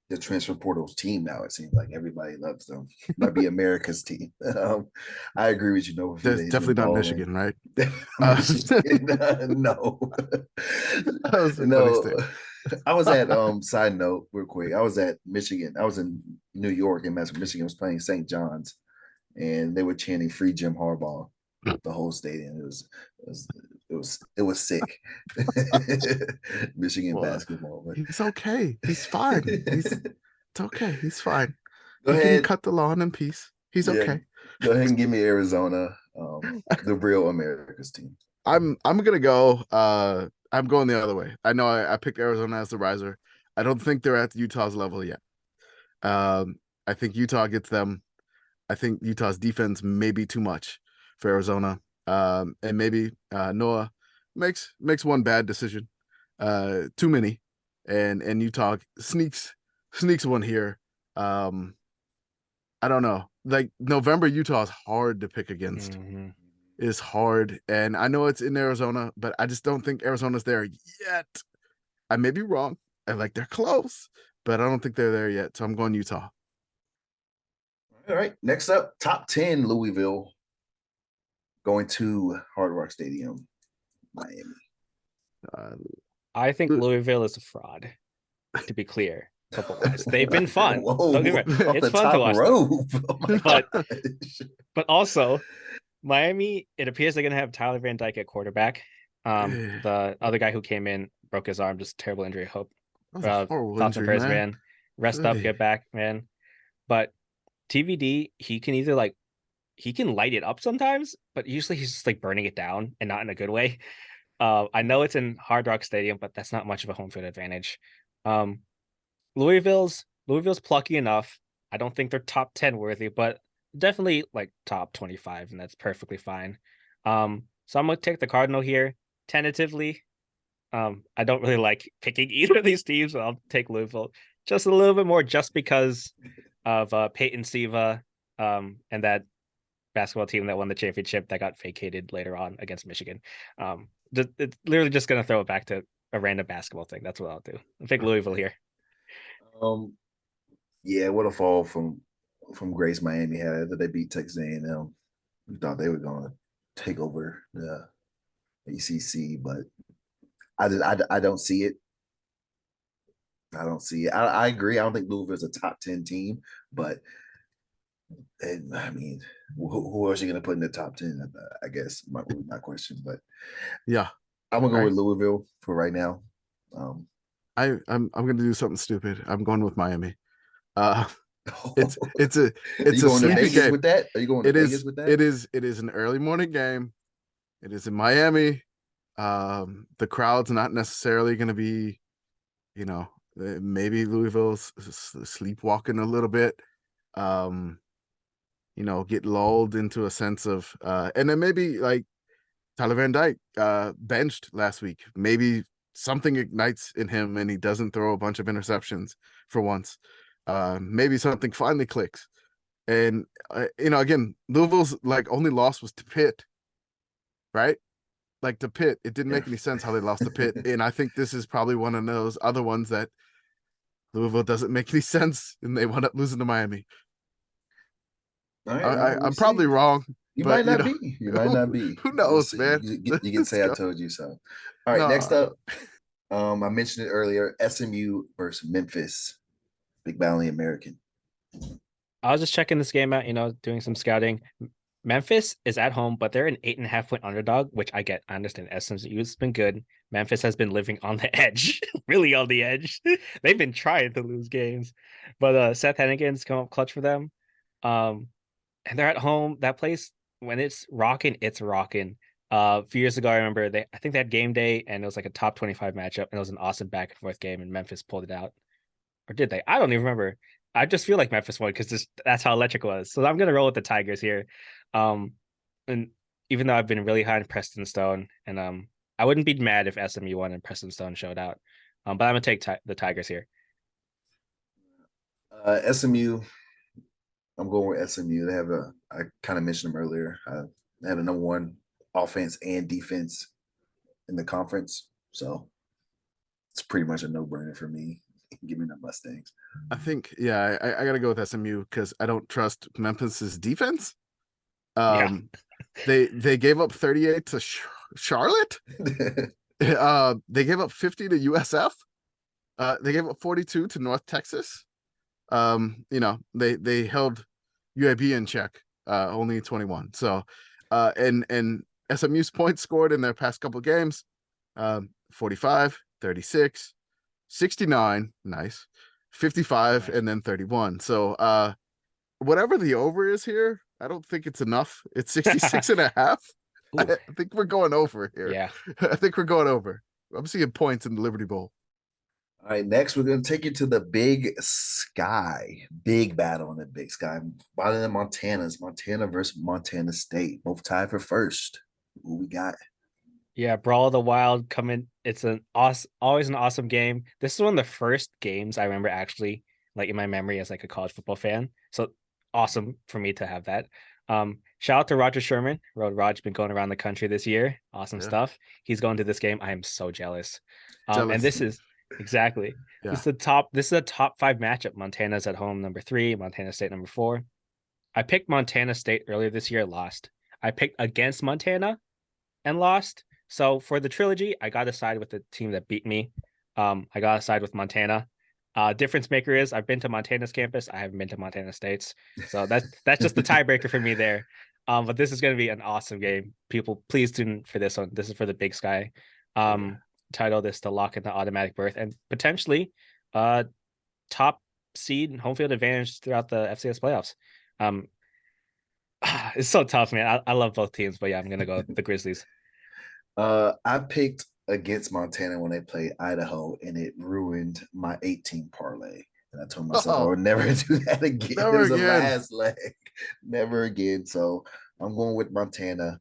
the transfer portal's team now. It seems like everybody loves them. Might be America's team. I agree with you. No, there's definitely not Michigan, right? Michigan, no, no. I was at side note real quick. I was at Michigan. I was in New York, and Michigan was playing St. John's, and they were chanting "Free Jim Harbaugh" the whole stadium. It was sick. Michigan basketball. But... He's okay. He's fine. It's okay. He's fine. Go he ahead. Can cut the lawn in peace. He's okay. Go ahead and give me Arizona, the real America's team. I'm gonna go. I'm going the other way. I know I picked Arizona as the riser. I don't think they're at Utah's level yet. I think Utah gets them. I think Utah's defense may be too much for Arizona. And maybe Noah makes one bad decision, too many, and Utah sneaks one here. I don't know. Like November, Utah is hard to pick against. Mhm. Is hard, and I know it's in Arizona, but I just don't think Arizona's there yet. I may be wrong. I like they're close, but I don't think they're there yet. So I'm going Utah. All right. Next up, top 10 Louisville going to Hard Rock Stadium, Miami. Uh, I think Louisville is a fraud, to be clear, football-wise. They've been fun. Whoa, Don't get me wrong. off It's the fun to top watch them. rope. Oh my But gosh. but also Miami, it appears they're gonna have Tyler Van Dyke at quarterback. The other guy who came in broke his arm, just terrible injury. Hope that was a horrible thoughts and injury, prayers, man. man. Rest up, get back, man. But TVD, he can either like he can light it up sometimes, but usually he's just like burning it down and not in a good way. I know it's in Hard Rock Stadium, but that's not much of a home field advantage. Um, Louisville's plucky enough. I don't think they're top 10 worthy, but definitely like top 25, and that's perfectly fine. So I'm gonna take the Cardinal here tentatively. I don't really like picking either of these teams, so I'll take Louisville just a little bit more just because of Peyton Siva and that basketball team that won the championship that got vacated later on against Michigan. It's literally just gonna throw it back to a random basketball thing. That's what I'll do. I'll pick Louisville here. Yeah, what a fall from Grace Miami had that they beat Texas A&M. We thought they were going to take over the ACC, but I don't see it. I don't see it. I agree. I don't think Louisville is a top 10 team, but I mean, who else are you going to put in the top 10? I guess my question, but Yeah, I'm gonna go with Louisville for right now. I'm gonna do something stupid. I'm going with Miami. It's Are a you going to sleepy Vegas game. with that? Are you going to Vegas with that? It is an early morning game. It is in Miami. The crowd's not necessarily going to be, maybe Louisville's sleepwalking a little bit. Get lulled into a sense of, and then maybe like Tyler Van Dyke benched last week. Maybe something ignites in him and he doesn't throw a bunch of interceptions for once. Maybe something finally clicks. And, again, Louisville's like only loss was to Pitt, right? Like to Pitt. It didn't make any sense how they lost to Pitt. And I think this is probably one of those other ones that Louisville doesn't make any sense and they wound up losing to Miami. I'm probably wrong. You but, might not be. You might not be. Who knows, man? You can say I told you so. All right, next up, I mentioned it earlier, SMU versus Memphis. Big Valley American. I was just checking this game out, doing some scouting. Memphis is at home, but they're an 8.5-point underdog, which I get. I understand. SMU has been good. Memphis has been living on the edge, really on the edge. They've been trying to lose games, but Seth Hennigan's come up clutch for them. And they're at home. That place, when it's rocking, it's rocking. A few years ago, I remember I think they had game day, and it was like a top 25 matchup, and it was an awesome back and forth game, and Memphis pulled it out. Or did they? I don't even remember. I just feel like Memphis won because that's how electric it was. So I'm gonna roll with the Tigers here. And even though I've been really high on Preston Stone, and I wouldn't be mad if SMU won and Preston Stone showed out. But I'm gonna take the Tigers here. SMU. I'm going with SMU. I kind of mentioned them earlier. They have a number one offense and defense in the conference, so it's pretty much a no-brainer for me. Give me the Mustangs. I think, yeah, I got to go with SMU because I don't trust Memphis's defense. They gave up 38 to Charlotte. They gave up 50 to USF. They gave up 42 to North Texas. They held UAB in check, only 21. So, and SMU's points scored in their past couple games, 45, 36, 69, nice, 55, nice. And then 31. So, whatever the over is here, I don't think it's enough. It's 66 and a half. I think we're going over here. Yeah. I think we're going over. I'm seeing points in the Liberty Bowl. All right, next we're going to take you to the Big Sky. Big battle in the Big Sky. Bottom of Montana versus Montana State. Both tied for first. Who we got? Yeah, Brawl of the Wild coming. It's always an awesome game. This is one of the first games I remember actually, like in my memory as like a college football fan. So awesome for me to have that. Shout out to Roger Sherman. Raj been going around the country this year. Awesome Yeah. stuff. He's going to this game. I am so jealous. And Jealous. this is exactly Yeah. this is a top 5 matchup. Montana's at home number 3, Montana State number 4. I picked Montana State earlier this year, lost. I picked against Montana and lost. So for the trilogy, I got to side with the team that beat me. I got to side with Montana. Difference maker is I've been to Montana's campus. I haven't been to Montana State's. So that's just the tiebreaker for me there. But this is going to be an awesome game. People, please tune in for this one. This is for the Big Sky. Title this to lock in the automatic berth and potentially top seed and home field advantage throughout the FCS playoffs. It's so tough, man. I love both teams, but yeah, I'm gonna go the Grizzlies. I picked against Montana when they played Idaho, and it ruined my 18 parlay. And I told myself I would never do that again. Never it was again. the last leg. Never again. So I'm going with Montana.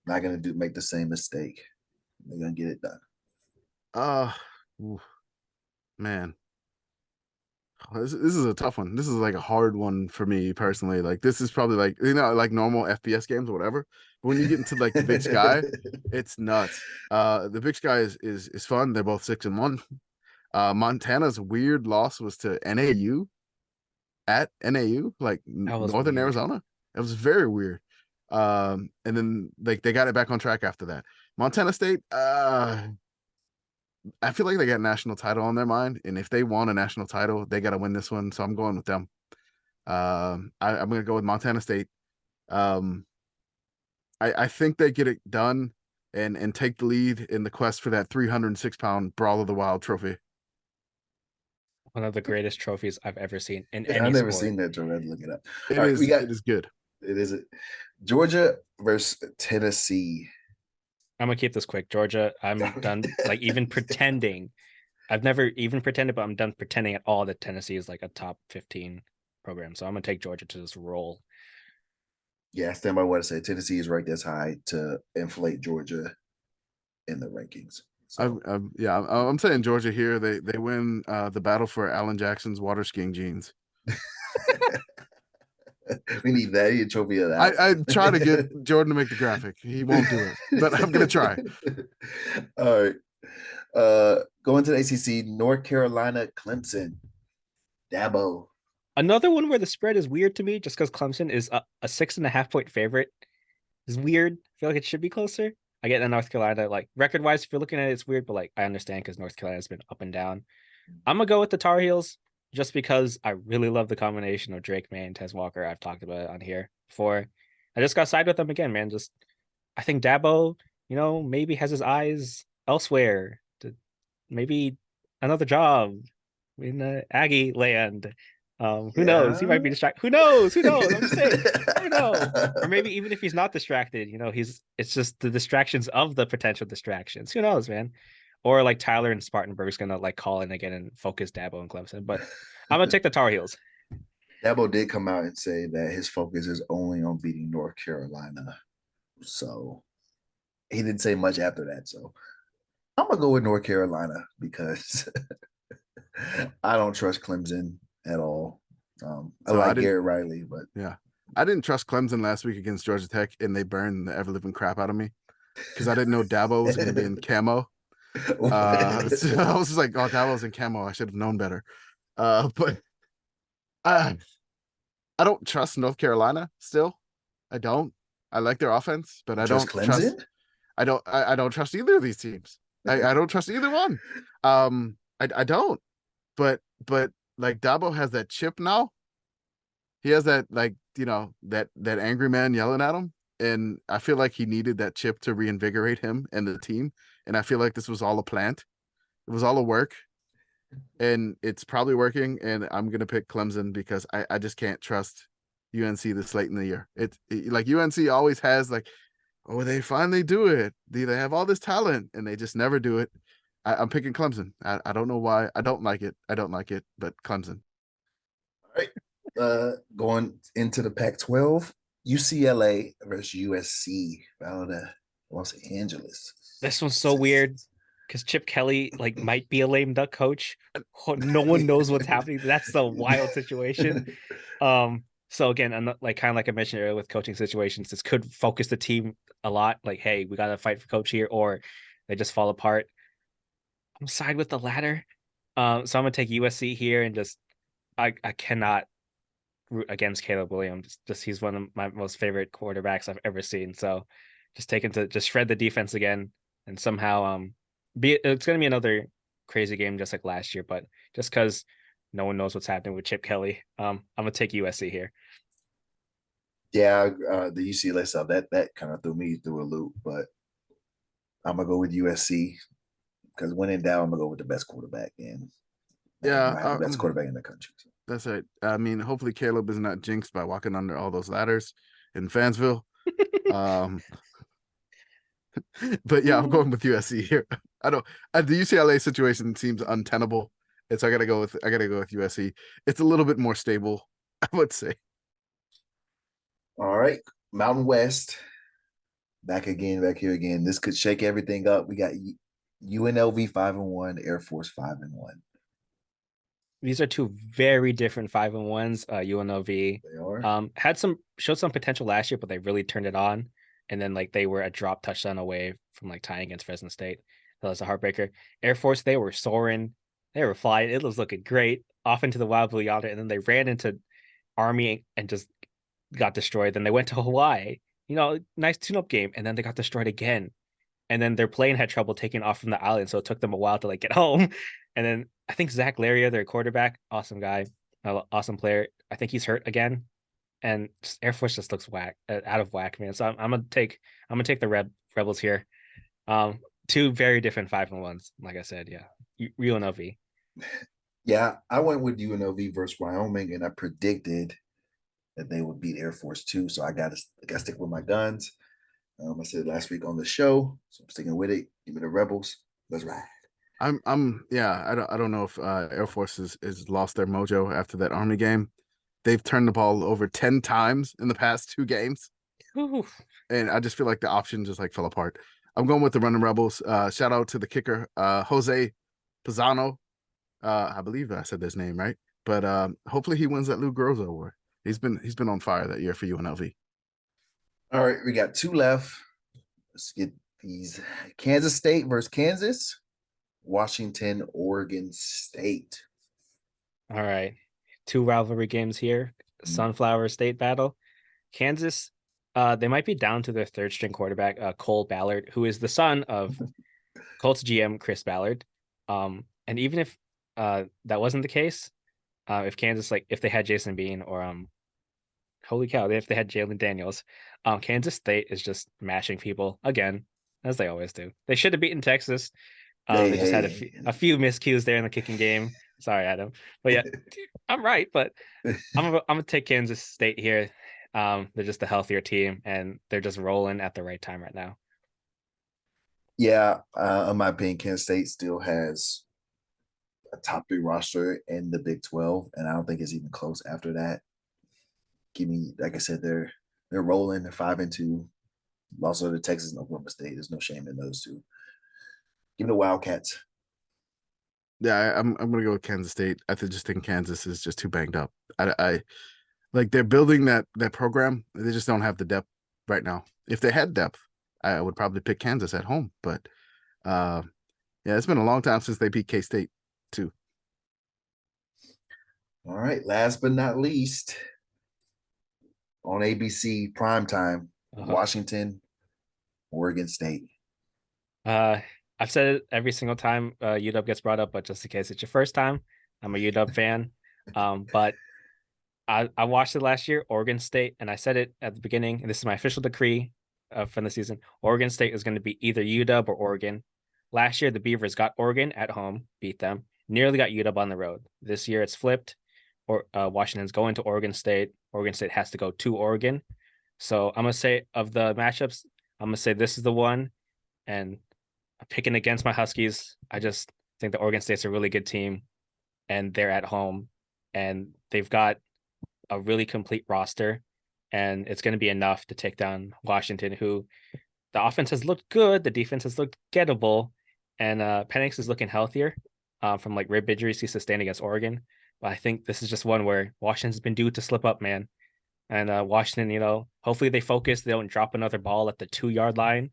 Not gonna make the same mistake. They're gonna get it done. Man. This is a tough one. This is like a hard one for me personally. Like this is probably like, you know, like normal FPS games or whatever. But when you get into like the Big Sky, it's nuts. The Big Sky is fun. They're both 6-1. Montana's weird loss was to NAU at NAU, like Northern weird. Arizona. It was very weird. And then like they got it back on track after that. Montana State, I feel like they got a national title on their mind, and if they want a national title, they got to win this one. So I'm going with them. I'm going to go with Montana State. I think they get it done and take the lead in the quest for that 306-pound Brawl of the Wild trophy. One of the greatest trophies I've ever seen in any I've never sport. seen that, Joe. I had to look it up. It is good. It is Georgia versus Tennessee. I'm gonna keep this quick. Georgia, I'm done like even pretending. I've never even pretended, but I'm done pretending at all that Tennessee is like a top 15 program. So I'm gonna take Georgia to this roll. Yeah, I stand by what I said. Tennessee is ranked as high to inflate Georgia in the rankings. So. I'm saying Georgia here. They win the battle for Alan Jackson's water skiing jeans. We need that. You trophy of that. I try to get Jordan to make the graphic. He won't do it, but I'm gonna try. All right. Going to the ACC, North Carolina, Clemson, Dabo. Another one where the spread is weird to me, just because Clemson is a 6.5 point favorite. Is weird. I feel like it should be closer. I get in North Carolina, like record wise, if you're looking at it, it's weird, but like I understand because North Carolina has been up and down. I'm gonna go with the Tar Heels just because I really love the combination of Drake May and Tez Walker. I've talked about it on here before. I just got side with them again, man. Just I think Dabo, maybe has his eyes elsewhere to maybe another job in Aggie land. Who knows? He might be distracted. Who knows? I'm just saying. Who knows? Or maybe even if he's not distracted, it's just the distractions of the potential distractions. Who knows, man? Or like Tyler and Spartanburg's gonna like call in again and focus Dabo and Clemson. But I'm gonna take the Tar Heels. Dabo did come out and say that his focus is only on beating North Carolina. So he didn't say much after that. So I'm gonna go with North Carolina because I don't trust Clemson at all. I like Garrett Riley, but yeah, I didn't trust Clemson last week against Georgia Tech, and they burned the ever living crap out of me because I didn't know Dabo was going to be in camo. So I was just like, oh, Dabo's in camo. I should have known better. But I don't trust North Carolina still. I don't. I like their offense, but I don't trust. I don't trust either of these teams. I don't trust either one. I don't. But like Dabo has that chip now. He has that that angry man yelling at him, and I feel like he needed that chip to reinvigorate him and the team. And I feel like this was all a plant. It was all a work, and it's probably working. And I'm gonna pick Clemson because I just can't trust UNC this late in the year. It like UNC always has like, oh, they finally do it. They have all this talent, and they just never do it. I'm picking Clemson. I don't know why. I don't like it, but Clemson. All right. Going into the Pac-12, UCLA versus USC out of Los Angeles. This one's so weird because Chip Kelly might be a lame duck coach. No one knows what's happening. That's the wild situation. So again, like kind of like I mentioned earlier with coaching situations, this could focus the team a lot. Like, hey, we got to fight for coach here, or they just fall apart. I'm side with the latter. So I'm gonna take USC here and just I cannot root against Caleb Williams. Just he's one of my most favorite quarterbacks I've ever seen. So just take him to just shred the defense again and somehow be it's gonna be another crazy game just like last year, but just because no one knows what's happening with Chip Kelly, I'm gonna take USC here. Yeah, the UCLA stuff that kind of threw me through a loop, but I'm gonna go with USC because when in doubt, I'm gonna go with the best quarterback, and they Yeah, might have the best quarterback in the country. So. that's right. I mean, hopefully Caleb is not jinxed by walking under all those ladders in Fansville. Um, but yeah, I'm going with USC here. I don't. The UCLA situation seems untenable, and so I gotta go with USC. It's a little bit more stable, I would say. All right, Mountain West, back here again. This could shake everything up. We got UNLV 5-1, Air Force 5-1. These are two very different 5-1s. UNLV They are. showed some potential last year, but they really turned it on. And then like they were a drop touchdown away from like tying against Fresno State. That was a heartbreaker. Air Force, they were soaring, they were flying. It was looking great off into the wild blue yonder, and then they ran into Army and just got destroyed. Then they went to Hawaii. Nice tune-up game, and then they got destroyed again. And then their plane had trouble taking off from the island, so it took them a while to like get home. And then I think Zach Laria, their quarterback, awesome guy, awesome player. I think he's hurt again, and Air Force just looks out of whack, man. So I'm gonna take the Rebels here. Two very different 5-1s, like I said. Yeah, UNLV. Yeah, I went with UNLV versus Wyoming, and I predicted that they would beat Air Force too. So I gotta stick with my guns. I said last week on the show, so I'm sticking with it. Give me the Rebels. Let's ride. Yeah, I don't know if Air Force is lost their mojo after that Army game. They've turned the ball over 10 times in the past 2 games. Ooh. And I just feel like the option just like fell apart. I'm going with the running Rebels. Shout out to the kicker, Jose Pisano. I believe I said his name right, but hopefully he wins that Lou Groza award. He's been on fire that year for UNLV. All right, we got 2 left. Let's get these. Kansas State versus Kansas, Washington, Oregon State. All right, 2 rivalry games here. Sunflower State battle. Kansas, they might be down to their third string quarterback, Cole Ballard, who is the son of Colts GM Chris Ballard. And even if that wasn't the case, if Kansas, like if they had Jason Bean or holy cow, if they had Jalen Daniels, Kansas State is just mashing people again, as they always do. They should have beaten Texas. They just had a few miscues there in the kicking game. Sorry, Adam. But yeah, I'm right. But I'm gonna take Kansas State here. They're just a healthier team, and they're just rolling at the right time right now. Yeah, in my opinion, Kansas State still has a top 3 roster in the Big 12, and I don't think it's even close after that. Give me, like I said, they're rolling. They're 5-2. Also, the Texas and Oklahoma State. There's no shame in those two. Give me the Wildcats. Yeah, I'm gonna go with Kansas State. I just think Kansas is just too banged up. I like they're building that program. They just don't have the depth right now. If they had depth, I would probably pick Kansas at home. But yeah, it's been a long time since they beat K-State too. All right, last but not least, on ABC primetime, Washington, Oregon State. I've said it every single time UW gets brought up, but just in case it's your first time, I'm a UW fan. But I watched it last year, Oregon State, and I said it at the beginning, and this is my official decree from the season. Oregon State is going to be either UW or Oregon. Last year, the Beavers got Oregon at home, beat them, nearly got UW on the road. This year, it's flipped. Or Washington's going to Oregon State. Oregon State has to go to Oregon. So I'm gonna say of the matchups, I'm gonna say this is the one. And I'm picking against my Huskies. I just think the Oregon State's a really good team, and they're at home, and they've got a really complete roster, and it's going to be enough to take down Washington, who the offense has looked good, the defense has looked gettable, and Penix is looking healthier from like rib injuries he sustained against Oregon. But I think this is just one where Washington's been due to slip up, man. And Washington, hopefully they focus. They don't drop another ball at the 2-yard line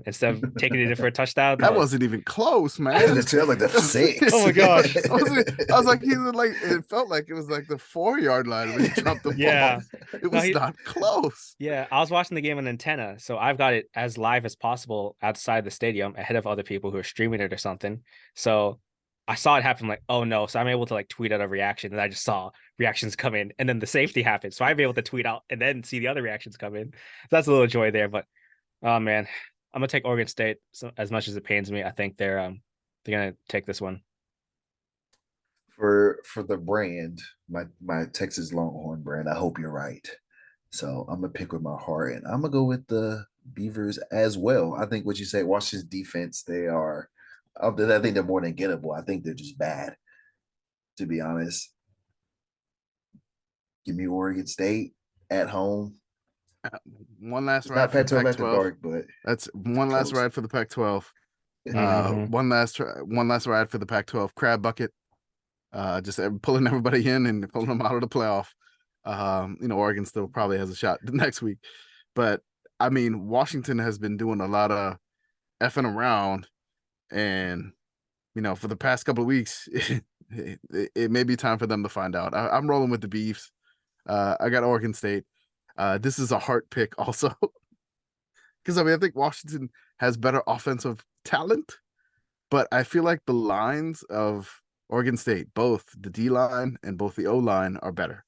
instead of taking it in for a touchdown. That But wasn't even close, man. It felt like the 6. Oh my gosh. I was like, it felt like it was like the 4-yard line when he dropped the ball. Yeah. It was not close. Yeah, I was watching the game on antenna, so I've got it as live as possible outside the stadium ahead of other people who are streaming it or something. So I saw it happen, like, oh no. So I'm able to like tweet out a reaction, and I just saw reactions come in, and then the safety happened. So I'm able to tweet out and then see the other reactions come in. So that's a little joy there. But oh man, I'm gonna take Oregon State. So as much as it pains me, I think they're gonna take this one. For the brand, my Texas Longhorn brand, I hope you're right. So I'm gonna pick with my heart, and I'm gonna go with the Beavers as well. I think what you say, Washington's defense, I think they're more than gettable. I think they're just bad, to be honest. Give me Oregon State at home. One last It's ride not for the Pac-12 after Pac-12. dark, but That's one last close. ride for the Pac-12. Mhm. One last ride for the Pac-12 crab bucket. Just pulling everybody in and pulling them out of the playoff. Oregon still probably has a shot next week, but I mean, Washington has been doing a lot of effing around, and for the past couple of weeks, it may be time for them to find out. I'm rolling with the Beefs. I got Oregon State. This is a heart pick also, because I think Washington has better offensive talent, but I feel like the lines of Oregon State, both the D line and both the O line, are better.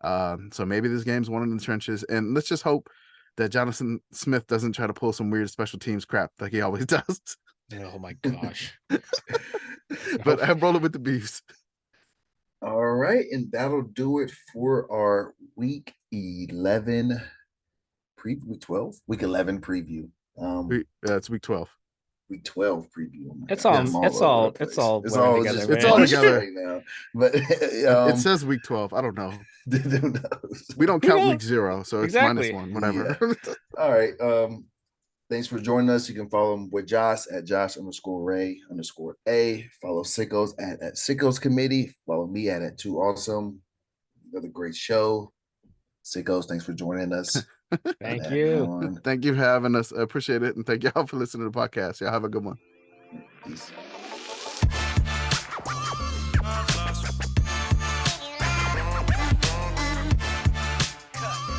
So maybe this game's won in the trenches, and let's just hope that Jonathan Smith doesn't try to pull some weird special teams crap like he always does. Oh my gosh. But I'm rolling with the Beefs. All right, and that'll do it for our week 11 week 12, week 11 preview. It's week 12. Week 12 preview. Oh It's God, all I'm it's over all the it's place. all It's blurring all together, just man. It's all together right now. But it says week 12. I don't know. who knows? We don't count week 0, so it's Exactly. -1, whatever. Yeah. All right. Thanks for joining us. You can follow him with Josh at Josh_Ray_A. Follow Sickos at Sickos Committee. Follow me at 2Awesome. Another great show. Sickos, thanks for joining us. Thank you. Thank you for having us. I appreciate it. And thank y'all for listening to the podcast. Y'all have a good one. Peace.